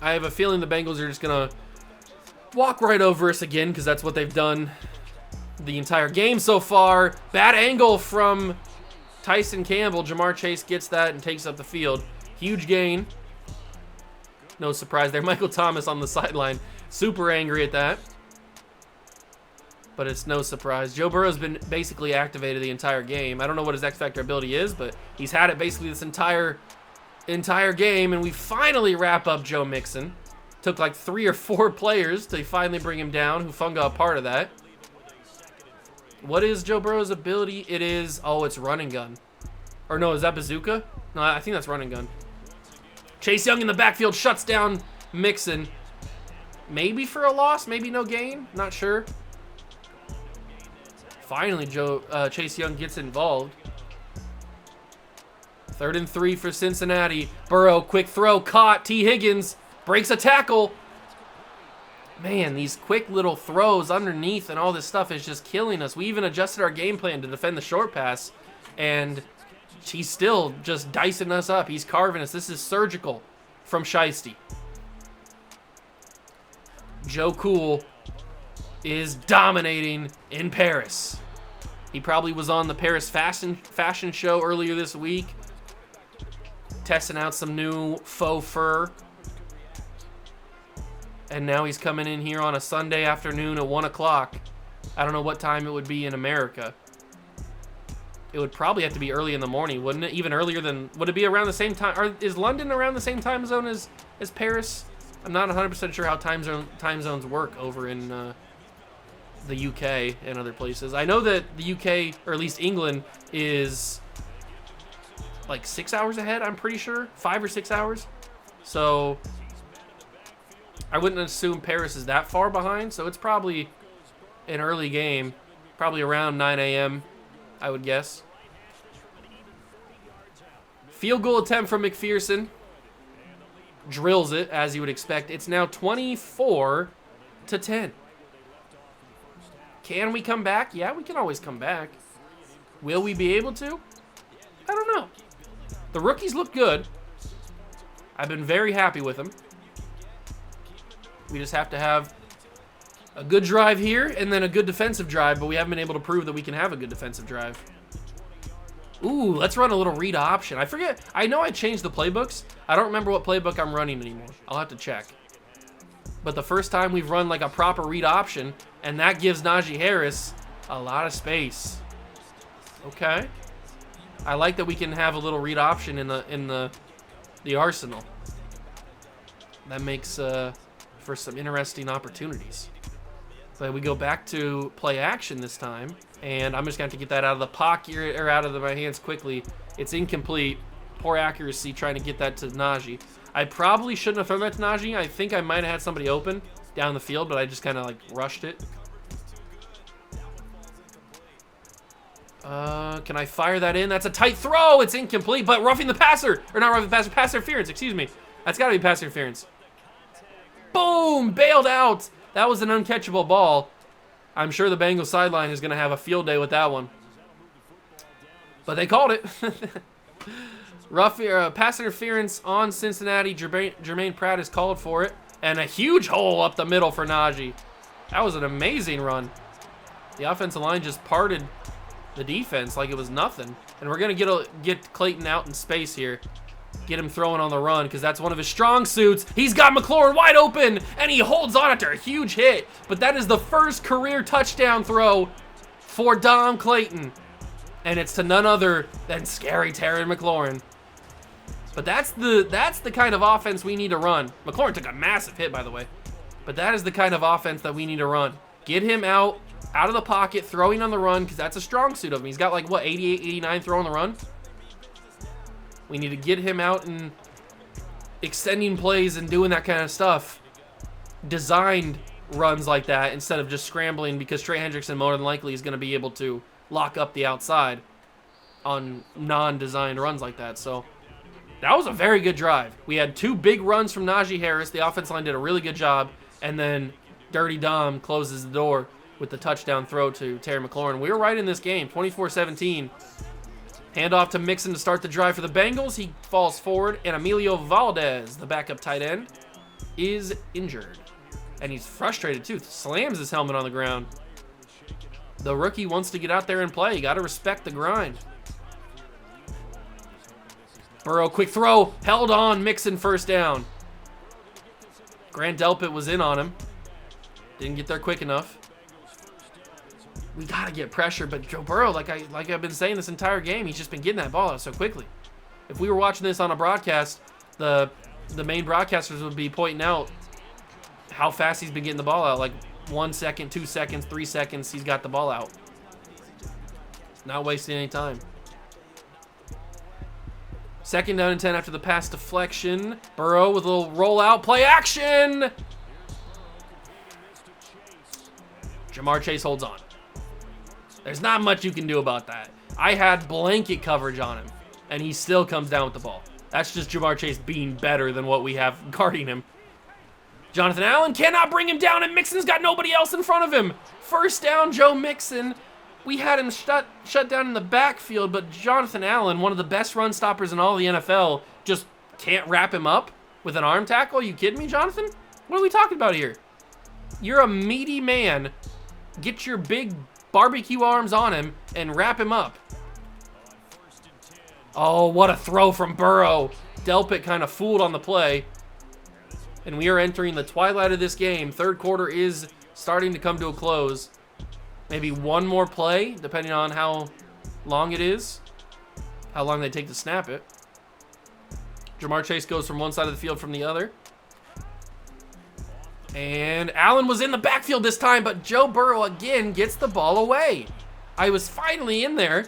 I have a feeling the Bengals are just going to walk right over us again because that's what they've done the entire game so far. Bad angle from Tyson Campbell. Jamar Chase gets that and takes up the field. Huge gain. No surprise there. Michael Thomas on the sideline. Super angry at that. But it's no surprise. Joe Burrow's been basically activated the entire game. I don't know what his X-Factor ability is, but he's had it basically this entire game, and we finally wrap up Joe Mixon. Took like 3 or 4 players to finally bring him down. Hufanga a part of that. What is Joe Burrow's ability? It is, it's run and gun. Or no, is that bazooka? No, I think that's run and gun. Chase Young in the backfield shuts down Mixon. Maybe for a loss, maybe no gain. Not sure. Finally, Chase Young gets involved. 3rd and 3 for Cincinnati. Burrow, quick throw, caught. T. Higgins breaks a tackle. Man, these quick little throws underneath and all this stuff is just killing us. We even adjusted our game plan to defend the short pass, and he's still just dicing us up. He's carving us. This is surgical from Shiesty. Joe Cool is dominating in Paris. He probably was on the Paris fashion show earlier this week, testing out some new faux fur. And now he's coming in here on a Sunday afternoon at 1 o'clock. I don't know what time it would be in America. It would probably have to be early in the morning, wouldn't it? Even earlier than, would it be around the same time? Or is London around the same time zone as Paris? I'm not 100% sure how time zones work over in the UK and other places. I know that the UK, or at least England, is like 6 hours ahead, I'm pretty sure. 5 or 6 hours. So I wouldn't assume Paris is that far behind, so it's probably an early game. Probably around 9 a.m., I would guess. Field goal attempt from McPherson. Drills it, as you would expect. It's now 24-10. Can we come back? Yeah, we can always come back. Will we be able to? I don't know. The rookies look good. I've been very happy with them. We just have to have a good drive here and then a good defensive drive, but we haven't been able to prove that we can have a good defensive drive. Ooh, let's run a little read option. I forget. I know I changed the playbooks. I don't remember what playbook I'm running anymore. I'll have to check. But the first time we've run like a proper read option, and that gives Najee Harris a lot of space. Okay. I like that we can have a little read option in the arsenal. That makes for some interesting opportunities. But we go back to play action this time, and I'm just going to have to get that out of the pocket or out of my hands quickly. It's incomplete. Poor accuracy trying to get that to Najee. I probably shouldn't have thrown that to Najee. I think I might have had somebody open down the field, but I just kind of like rushed it. Can I fire that in? That's a tight throw. It's incomplete, but roughing the passer. Or not roughing the passer, pass interference, excuse me. That's got to be pass interference. Boom! Bailed out. That was an uncatchable ball. I'm sure the Bengals sideline is going to have a field day with that one. But they called it. Pass interference on Cincinnati. Jermaine Pratt is called for it. And a huge hole up the middle for Najee. That was an amazing run. The offensive line just parted the defense like it was nothing. And we're going to get Clayton out in space here. Get him throwing on the run because that's one of his strong suits. He's got McLaurin wide open, and he holds on after a huge hit. But that is the first career touchdown throw for Dom Clayton. And it's to none other than Scary Terry McLaurin. But that's the kind of offense we need to run. McLaurin took a massive hit, by the way. But that is the kind of offense that we need to run. Get him out of the pocket, throwing on the run, because that's a strong suit of him. He's got like, what, 88, 89 throw on the run? We need to get him out and extending plays and doing that kind of stuff. Designed runs like that instead of just scrambling, because Trey Hendrickson more than likely is going to be able to lock up the outside on non-designed runs like that. So that was a very good drive. We had two big runs from Najee Harris. The offensive line did a really good job. And then Dirty Dom closes the door with the touchdown throw to Terry McLaurin. We were right in this game, 24-17. Handoff to Mixon to start the drive for the Bengals. He falls forward, and Emilio Valdez, the backup tight end, is injured. And he's frustrated, too. Slams his helmet on the ground. The rookie wants to get out there and play. You got to respect the grind. Burrow, quick throw. Held on. Mixon first down. Grant Delpit was in on him. Didn't get there quick enough. We got to get pressure, but Joe Burrow, like I've been saying this entire game, he's just been getting that ball out so quickly. If we were watching this on a broadcast, the main broadcasters would be pointing out how fast he's been getting the ball out. Like 1 second, 2 seconds, 3 seconds, he's got the ball out. Not wasting any time. Second down and 10 after the pass deflection. Burrow with a little rollout, play action! Jamar Chase holds on. There's not much you can do about that. I had blanket coverage on him, and he still comes down with the ball. That's just Jamar Chase being better than what we have guarding him. Jonathan Allen cannot bring him down, and Mixon's got nobody else in front of him. First down, Joe Mixon. We had him shut down in the backfield, but Jonathan Allen, one of the best run stoppers in all the NFL, just can't wrap him up with an arm tackle. Are you kidding me, Jonathan? What are we talking about here? You're a meaty man. Get your big barbecue arms on him and wrap him up. Oh, what a throw from Burrow. Delpit kind of fooled on the play. And we are entering the twilight of this game. Third quarter is starting to come to a close. Maybe one more play, depending on how long it is. How long they take to snap it. Jamar Chase goes from one side of the field from the other. And Allen was in the backfield this time, but Joe Burrow again gets the ball away. I was finally in there,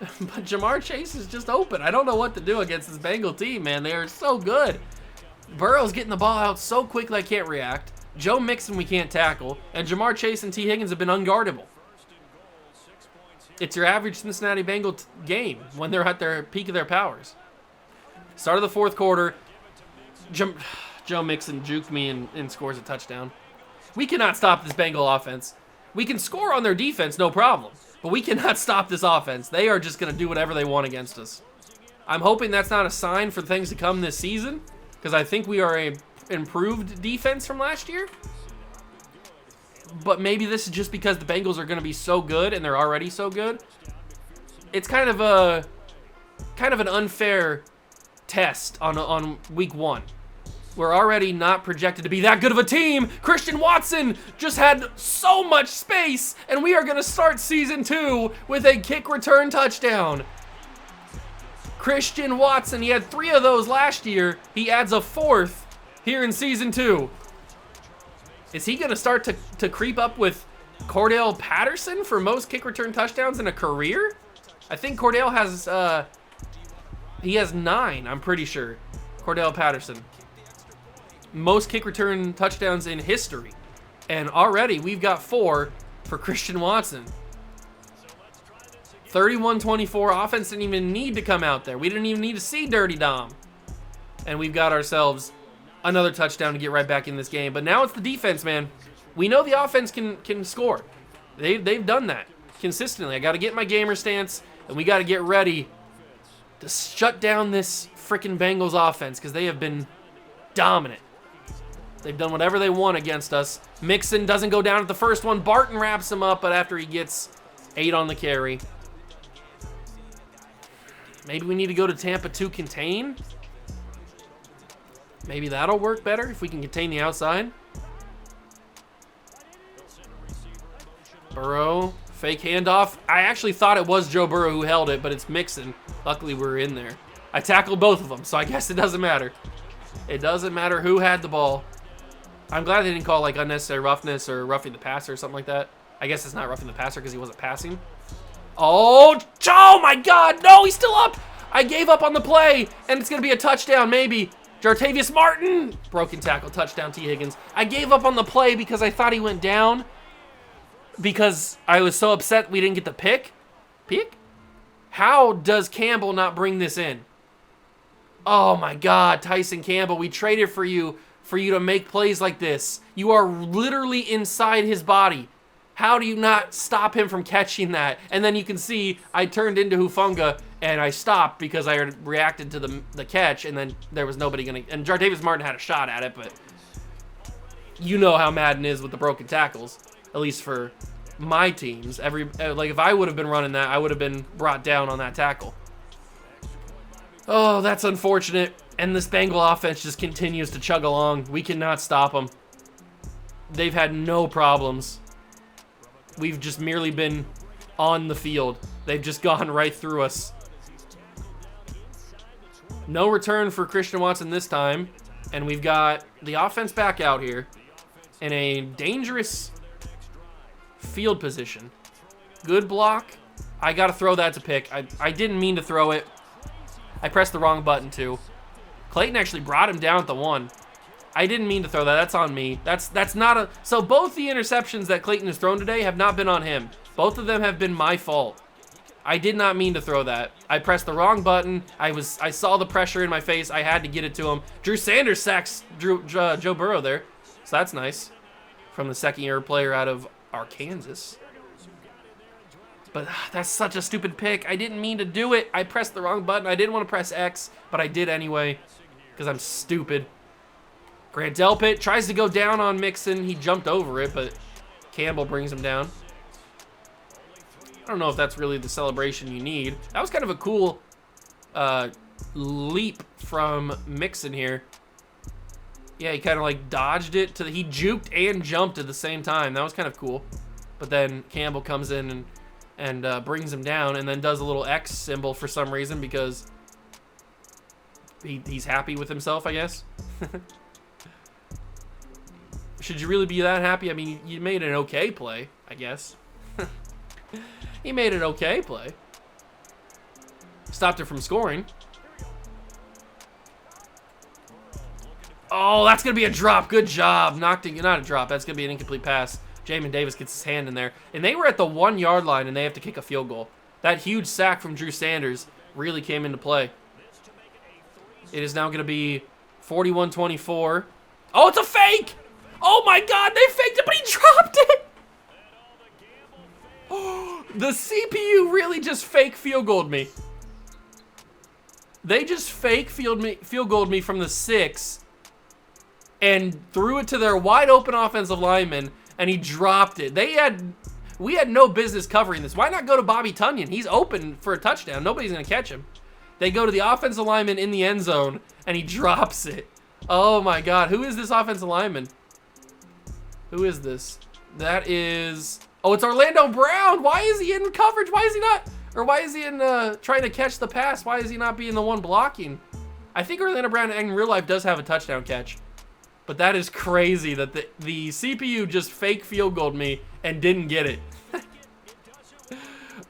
but Jamar Chase is just open. I don't know what to do against this Bengal team, man. They are so good. Burrow's getting the ball out so quickly I can't react. Joe Mixon we can't tackle. And Jamar Chase and T. Higgins have been unguardable. It's your average Cincinnati Bengal game when they're at their peak of their powers. Start of the fourth quarter. Joe Mixon juked me and scores a touchdown. We cannot stop this Bengal offense. We can score on their defense, no problem. But we cannot stop this offense. They are just going to do whatever they want against us. I'm hoping that's not a sign for things to come this season, because I think we are a improved defense from last year. But maybe this is just because the Bengals are going to be so good, and they're already so good. It's kind of an unfair test on week 1. We're already not projected to be that good of a team. Christian Watson just had so much space, and we are going to start season 2 with a kick return touchdown. Christian Watson, he had 3 of those last year. He adds a 4th here in season 2. Is he going to start to creep up with Cordell Patterson for most kick return touchdowns in a career? I think Cordell has, he has 9, I'm pretty sure. Cordell Patterson. Most kick return touchdowns in history. And already we've got 4 for Christian Watson. 31-24, offense didn't even need to come out there. We didn't even need to see Dirty Dom. And we've got ourselves another touchdown to get right back in this game. But now it's the defense, man. We know the offense can score. They've done that consistently. I got to get my gamer stance, and we got to get ready to shut down this freaking Bengals offense, because they have been dominant. They've done whatever they want against us. Mixon doesn't go down at the first one. Barton wraps him up, but after he gets 8 on the carry. Maybe we need to go to Tampa to contain. Maybe that'll work better if we can contain the outside. Burrow, fake handoff. I actually thought it was Joe Burrow who held it, but it's Mixon. Luckily, we're in there. I tackled both of them, so I guess it doesn't matter. It doesn't matter who had the ball. I'm glad they didn't call like unnecessary roughness or roughing the passer or something like that. I guess it's not roughing the passer because he wasn't passing. Oh my God, no, he's still up. I gave up on the play, and it's going to be a touchdown, maybe. Jartavius Martin, broken tackle, touchdown, T. Higgins. I gave up on the play because I thought he went down, because I was so upset we didn't get the pick. Pick? How does Campbell not bring this in? Oh my God, Tyson Campbell, we traded for you to make plays like this. You are literally inside his body. How do you not stop him from catching that? And then you can see I turned into Hufanga and I stopped because I had reacted to the catch, and then there was nobody gonna. And Jartavius Martin had a shot at it, but you know how Madden is with the broken tackles. At least for my teams, like if I would have been running that, I would have been brought down on that tackle. Oh, that's unfortunate. And this Bengal offense just continues to chug along. We cannot stop them. They've had no problems. We've just merely been on the field. They've just gone right through us. No return for Christian Watson this time. And we've got the offense back out here in a dangerous field position. Good block. I got to throw that to pick. I didn't mean to throw it. I pressed the wrong button too. Clayton actually brought him down at the 1. I didn't mean to throw that. That's on me. That's not a... So both the interceptions that Clayton has thrown today have not been on him. Both of them have been my fault. I did not mean to throw that. I pressed the wrong button. I saw the pressure in my face. I had to get it to him. Drew Sanders sacks Joe Burrow there. So that's nice. From the second-year player out of Arkansas. But that's such a stupid pick. I didn't mean to do it. I pressed the wrong button. I didn't want to press X, but I did anyway because I'm stupid. Grant Delpit tries to go down on Mixon. He jumped over it, but Campbell brings him down. I don't know if that's really the celebration you need. That was kind of a cool leap from Mixon here. Yeah, he kind of like dodged it. He juked and jumped at the same time. That was kind of cool. But then Campbell comes in and brings him down, and then does a little X symbol for some reason because he's happy with himself, I guess. Should you really be that happy? I mean, you made an okay play, I guess. He made an okay play. Stopped it from scoring. Oh, that's going to be a drop. Good job. Not a drop. That's going to be an incomplete pass. Jamin Davis gets his hand in there. And they were at the 1 yard line, and they have to kick a field goal. That huge sack from Drew Sanders really came into play. It is now going to be 41-24. Oh, it's a fake! Oh my God, they faked it, but he dropped it! The CPU really just fake field goaled me. They just fake field goaled me from the 6 and threw it to their wide open offensive lineman, and he dropped it. We had no business covering this. Why not go to Bobby Tunyon? He's open for a touchdown. Nobody's going to catch him. They go to the offensive lineman in the end zone, and he drops it. Oh my God. Who is this offensive lineman? Who is this? That is... Oh, it's Orlando Brown. Why is he in coverage? Why is he not... Or why is he in trying to catch the pass? Why is he not being the one blocking? I think Orlando Brown in real life does have a touchdown catch. But that is crazy that the CPU just fake field goaled me and didn't get it.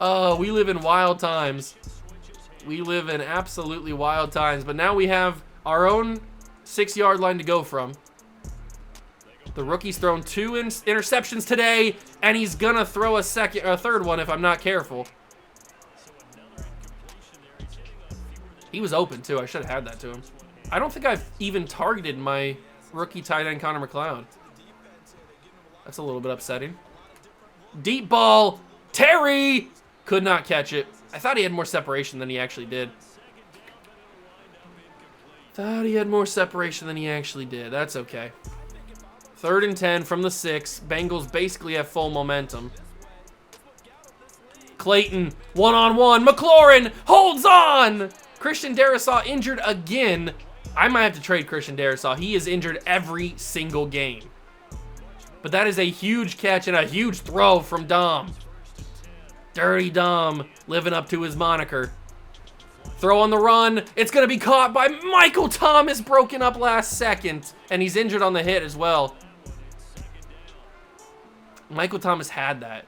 Oh, we live in wild times. We live in absolutely wild times. But now we have our own 6-yard line to go from. The rookie's thrown 2 interceptions today, and he's gonna throw a third one if I'm not careful. He was open too. I should have had that to him. I don't think I've even targeted my rookie tight end Connor McLeod. That's a little bit upsetting. Deep ball. Terry could not catch it. I thought he had more separation than he actually did. That's okay. 3rd and 10 from the 6. Bengals basically have full momentum. Clayton, one-on-one. McLaurin holds on. Christian Darrisaw injured again. I might have to trade Christian Darrisaw. He is injured every single game. But that is a huge catch and a huge throw from Dom. Dirty Dom living up to his moniker. Throw on the run. It's going to be caught by Michael Thomas, broken up last second. And he's injured on the hit as well. Michael Thomas had that.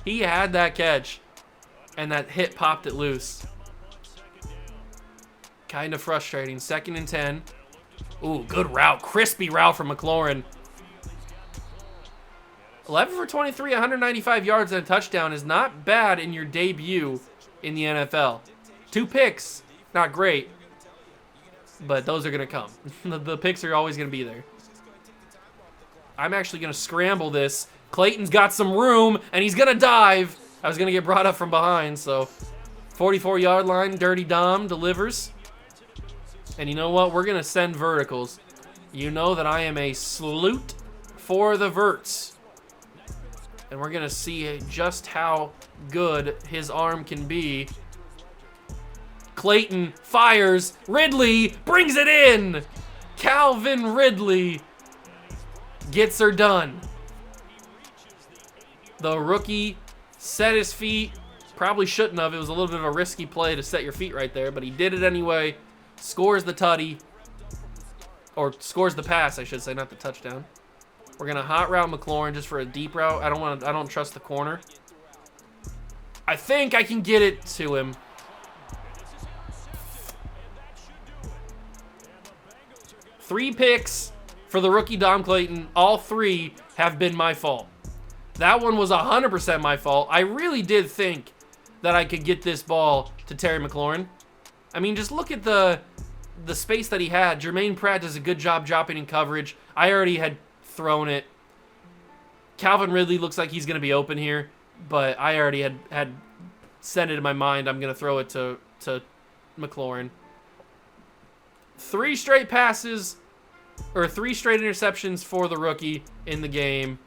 He had that catch. And that hit popped it loose. Kind of frustrating. 2nd and 10. Ooh, good route. Crispy route from McLaurin. 11 for 23, 195 yards and a touchdown is not bad in your debut in the NFL. 2 picks, not great, but those are going to come. The picks are always going to be there. I'm actually going to scramble this. Clayton's got some room, and he's going to dive. I was going to get brought up from behind, so 44-yard line, Dirty Dom delivers. And you know what? We're going to send verticals. You know that I am a salute for the verts. And we're going to see just how good his arm can be. Clayton fires. Ridley brings it in. Calvin Ridley gets her done. The rookie set his feet. Probably shouldn't have. It was a little bit of a risky play to set your feet right there, but he did it anyway. Scores the tutty. Or scores the pass, I should say, not the touchdown. We're gonna hot route McLaurin just for a deep route. I don't trust the corner. I think I can get it to him. Three picks for the rookie Dom Clayton. All 3 have been my fault. That one was 100% my fault. I really did think that I could get this ball to Terry McLaurin. I mean, just look at the space that he had. Jermaine Pratt does a good job dropping in coverage. I already had thrown it. Calvin Ridley looks like he's going to be open here, but I already had sent it in my mind. I'm going to throw it to McLaurin. 3 straight passes, or 3 straight interceptions for the rookie in the game.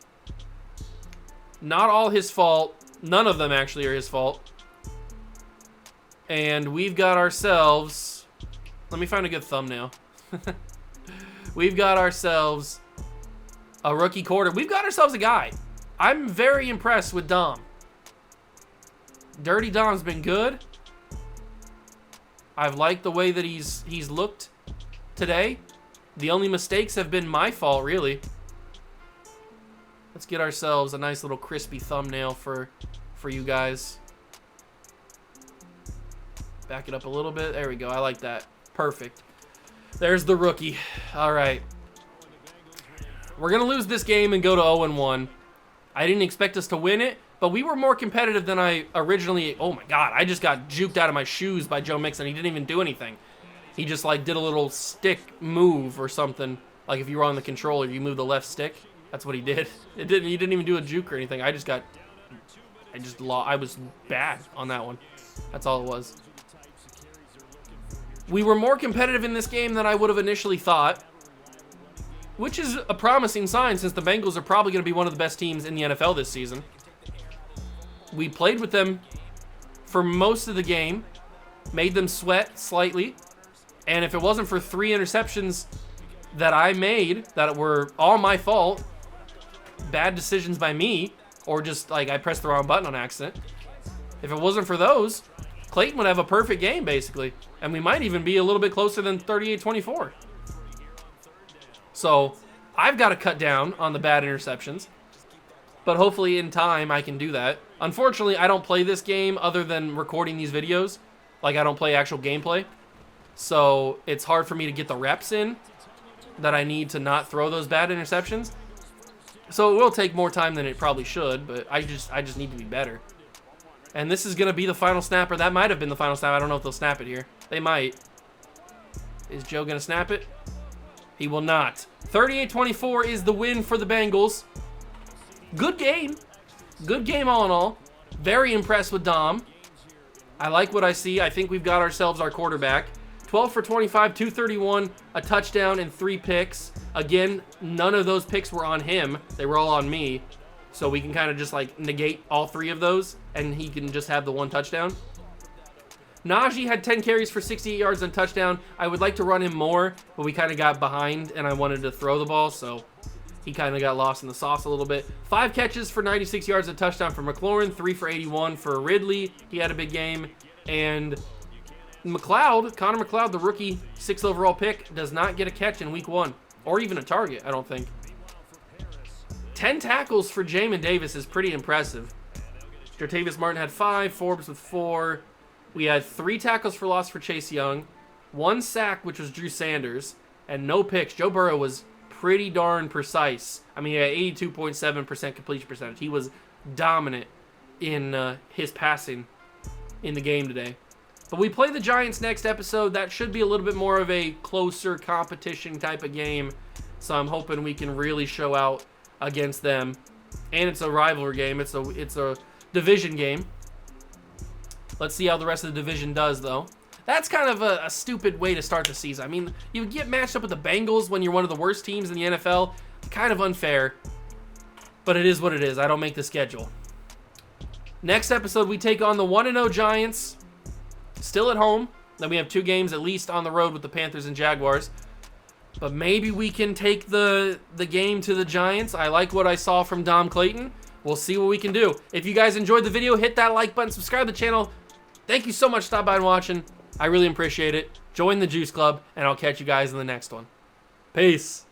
Not all his fault. None of them actually are his fault. And we've got ourselves... Let me find a good thumbnail. We've got ourselves a rookie quarter. We've got ourselves a guy. I'm very impressed with Dom. Dirty Dom's been good. I've liked the way that he's looked today. The only mistakes have been my fault, really. Let's get ourselves a nice little crispy thumbnail for you guys. Back it up a little bit. There we go. I like that. Perfect. There's the rookie. All right. We're going to lose this game and go to 0-1. I didn't expect us to win it, but we were more competitive than I originally... Oh, my God. I just got juked out of my shoes by Joe Mixon. He didn't even do anything. He just like did a little stick move or something. Like if you were on the controller, you move the left stick. That's what he did. He didn't even do a juke or anything. I was bad on that one. That's all it was. We were more competitive in this game than I would have initially thought, which is a promising sign since the Bengals are probably going to be one of the best teams in the NFL this season. We played with them for most of the game, made them sweat slightly, and if it wasn't for 3 interceptions that I made that were all my fault, bad decisions by me, or just like I pressed the wrong button on accident, if it wasn't for those, Clayton would have a perfect game basically, and we might even be a little bit closer than 38-24. So I've got to cut down on the bad interceptions, but hopefully in time I can do that. Unfortunately, I don't play this game other than recording these videos. Like, I don't play actual gameplay. So it's hard for me to get the reps in that I need to not throw those bad interceptions. So it will take more time than it probably should, but I just need to be better. And this is going to be the final snap, or that might have been the final snap. I don't know if they'll snap it here. They might. Is Joe going to snap it? He will not. 38-24 is the win for the Bengals. Good game. Good game all in all. Very impressed with Dom. I like what I see. I think we've got ourselves our quarterback. 12 for 25, 231, a touchdown, and 3 picks. Again, none of those picks were on him. They were all on me. So we can kind of just like negate all 3 of those, and he can just have the 1 touchdown. Najee had 10 carries for 68 yards and a touchdown. I would like to run him more, but we kind of got behind, and I wanted to throw the ball, so he kind of got lost in the sauce a little bit. 5 catches for 96 yards and a touchdown for McLaurin, 3 for 81 for Ridley. He had a big game. And Connor McLeod, the rookie 6th overall pick, does not get a catch in week 1, or even a target, I don't think. 10 tackles for Jamin Davis is pretty impressive. Jartavius Martin had 5, Forbes with 4. We had 3 tackles for loss for Chase Young, 1 sack, which was Drew Sanders, and no picks. Joe Burrow was pretty darn precise. I mean, he had 82.7% completion percentage. He was dominant in his passing in the game today. But we play the Giants next episode. That should be a little bit more of a closer competition type of game. So I'm hoping we can really show out against them. And it's a rivalry game. It's a division game. Let's see how the rest of the division does, though. That's kind of a stupid way to start the season. I mean, you get matched up with the Bengals when you're one of the worst teams in the NFL. Kind of unfair. But it is what it is. I don't make the schedule. Next episode, we take on the 1-0 Giants. Still at home. Then we have 2 games at least on the road with the Panthers and Jaguars. But maybe we can take the game to the Giants. I like what I saw from Dom Clayton. We'll see what we can do. If you guys enjoyed the video, hit that like button, subscribe to the channel. Thank you so much for stopping by and watching. I really appreciate it. Join the Juice Club, and I'll catch you guys in the next one. Peace.